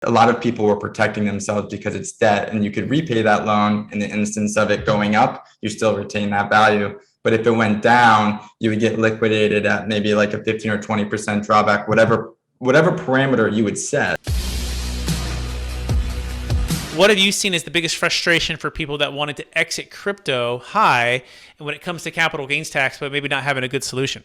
A lot of people were protecting themselves because it's debt and you could repay that loan. In the instance of it going up, you still retain that value. But if it went down, you would get liquidated at maybe like a 15 or 20% drawback, whatever parameter you would set. What have you seen as the biggest frustration for people that wanted to exit crypto high, and when it comes to capital gains tax, but maybe not having a good solution?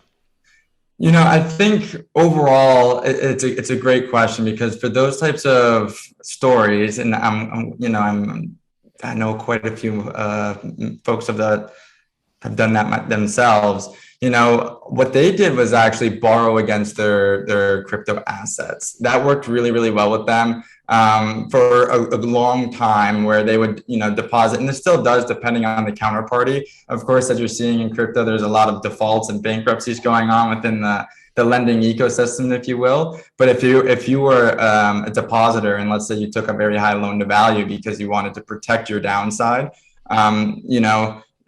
I think overall it's a great question, because for those types of stories, and I know quite a few folks have done that themselves. What they did was actually borrow against their crypto assets. That worked really, really well with them for a long time, where they would, deposit, and this still does, depending on the counterparty. Of course, as you're seeing in crypto, there's a lot of defaults and bankruptcies going on within the lending ecosystem, if you will. But if you were a depositor, and let's say you took a very high loan to value because you wanted to protect your downside,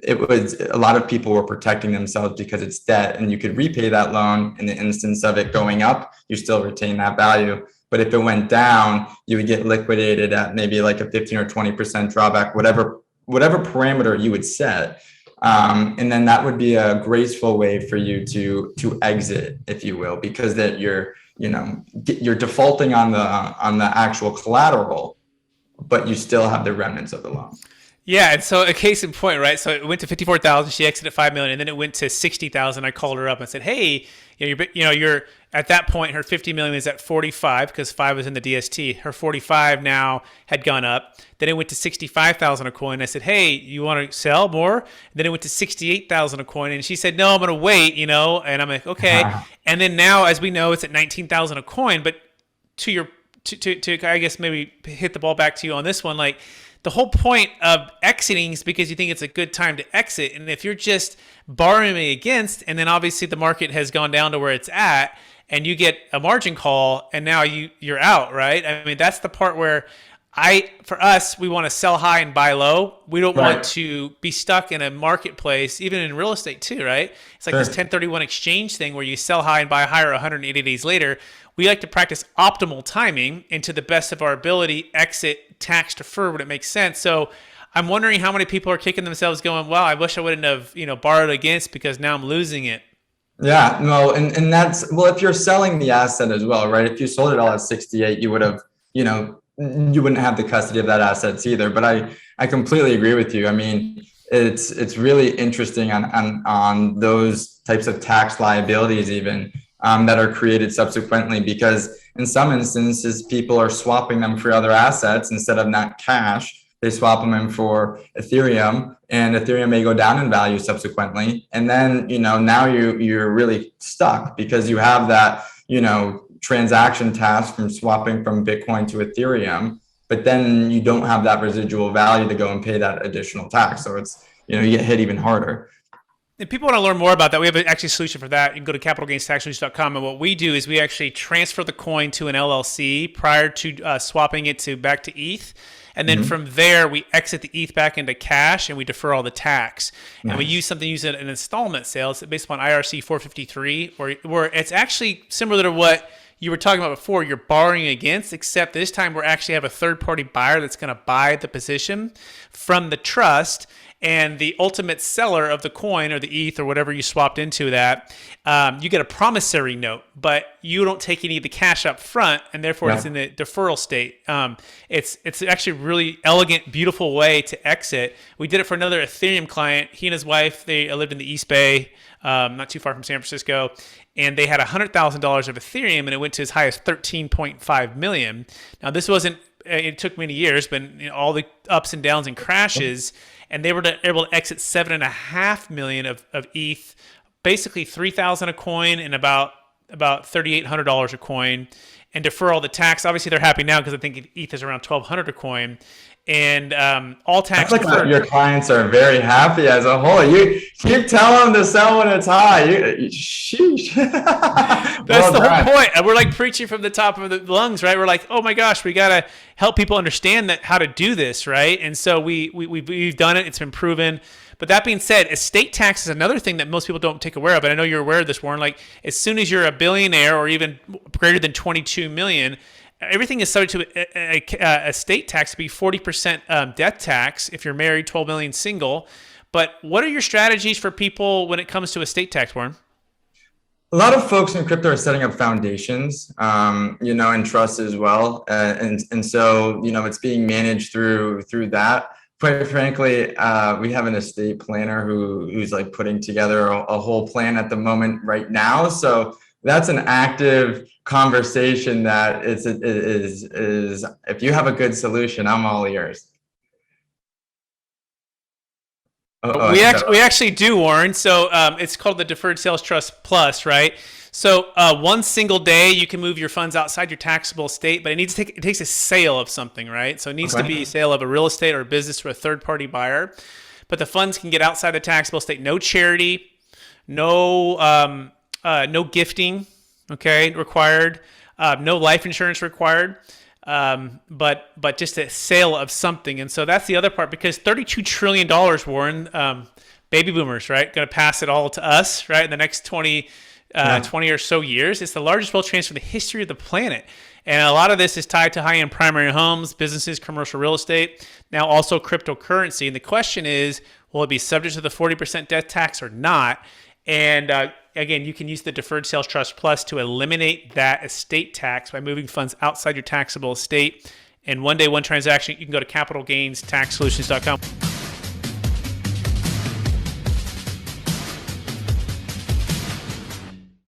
it was, a lot of people were protecting themselves because it's debt and you could repay that loan. In the instance of it going up, you still retain that value. But if it went down, you would get liquidated at maybe like a 15 or 20% drawback, whatever parameter you would set. And then that would be a graceful way for you to exit, if you will, because that you're defaulting on the actual collateral, but you still have the remnants of the loan. Yeah, and so a case in point, right? So it went to 54,000. She exited 5 million, and then it went to 60,000. I called her up and said, "Hey, you're at that point. Her 50 million is at 45 because 5 was in the DST. Her 45 now had gone up. Then it went to 65,000 a coin. I said, "Hey, you want to sell more?" And then it went to 68,000 a coin, and she said, "No, I'm going to wait." And I'm like, "Okay." And then now, as we know, it's at 19,000 a coin. But to I guess maybe hit the ball back to you on this one, like. The whole point of exiting is because you think it's a good time to exit. And if you're just borrowing against, and then obviously the market has gone down to where it's at, and you get a margin call, and now you're out, right? I mean, that's the part where for us, we want to sell high and buy low. We don't want to be stuck in a marketplace, even in real estate too, right? It's like this 1031 exchange thing where you sell high and buy higher 180 days later. We like to practice optimal timing and, to the best of our ability, exit tax deferred when it makes sense. So I'm wondering how many people are kicking themselves going, "Wow, I wish I wouldn't have borrowed against because now I'm losing it." Yeah, no, and that's, well, if you're selling the asset as well, right? If you sold it all at 68, you would have, you wouldn't have the custody of that assets either. But I completely agree with you. I mean, it's really interesting on those types of tax liabilities even. That are created subsequently, because in some instances, people are swapping them for other assets instead of not cash. They swap them in for Ethereum, and Ethereum may go down in value subsequently. And then, now you're really stuck because you have that, transaction task from swapping from Bitcoin to Ethereum, but then you don't have that residual value to go and pay that additional tax. So it's, you get hit even harder. If people want to learn more about that, we have actually a solution for that. You can go to capitalgainstaxsolutions.com, and what we do is we actually transfer the coin to an LLC prior to swapping it back to ETH. And then from there, we exit the ETH back into cash, and we defer all the tax. Nice. And we use an installment sale. It's based upon IRC 453, where it's actually similar to what you were talking about before. You're borrowing against, except this time we actually have a third-party buyer that's going to buy the position from the trust. And the ultimate seller of the coin or the ETH or whatever you swapped into that, you get a promissory note, but you don't take any of the cash up front, and therefore it's in the deferral state. It's actually a really elegant, beautiful way to exit. We did it for another Ethereum client. He and his wife, they lived in the East Bay, not too far from San Francisco, and they had $100,000 of Ethereum, and it went to as high as 13.5 million. Now, this wasn't, it took many years, but all the ups and downs and crashes, and they were able to exit 7.5 million of ETH, basically 3,000 a coin and about $3,800 a coin, and defer all the tax. Obviously, they're happy now because I think ETH is around 1,200 a coin, and all tax. Like your clients are very happy as a whole. You keep telling them to sell when it's high. Sheesh. That's the whole point. We're like preaching from the top of the lungs, right? We're like, oh my gosh, we gotta help people understand how to do this, right? And so we've done it. It's been proven. But that being said, estate tax is another thing that most people don't take aware of. And I know you're aware of this, Warren. Like, as soon as you're a billionaire or even greater than 22 million, everything is subject to a estate tax to be 40% death tax if you're married, 12 million single. But what are your strategies for people when it comes to estate tax, Warren? A lot of folks in crypto are setting up foundations, and trusts as well. And so, it's being managed through that. Quite frankly, we have an estate planner who's like putting together a whole plan at the moment right now. So that's an active conversation that is if you have a good solution, I'm all ears. We actually do, Warren. So it's called the Deferred Sales Trust Plus, right? So one single day you can move your funds outside your taxable estate, but it takes a sale of something, right? So it needs to be a sale of a real estate or a business to a third party buyer. But the funds can get outside the taxable estate. No charity, no gifting, required. No life insurance required. But just a sale of something. And so that's the other part, because $32 trillion, Warren, baby boomers, right? Going to pass it all to us, right? In the next 20 or so years. It's the largest wealth transfer in the history of the planet. And a lot of this is tied to high-end primary homes, businesses, commercial real estate, now also cryptocurrency. And the question is, will it be subject to the 40% death tax or not? And again, you can use the Deferred Sales Trust Plus to eliminate that estate tax by moving funds outside your taxable estate. And one day, one transaction, you can go to capitalgainstaxsolutions.com.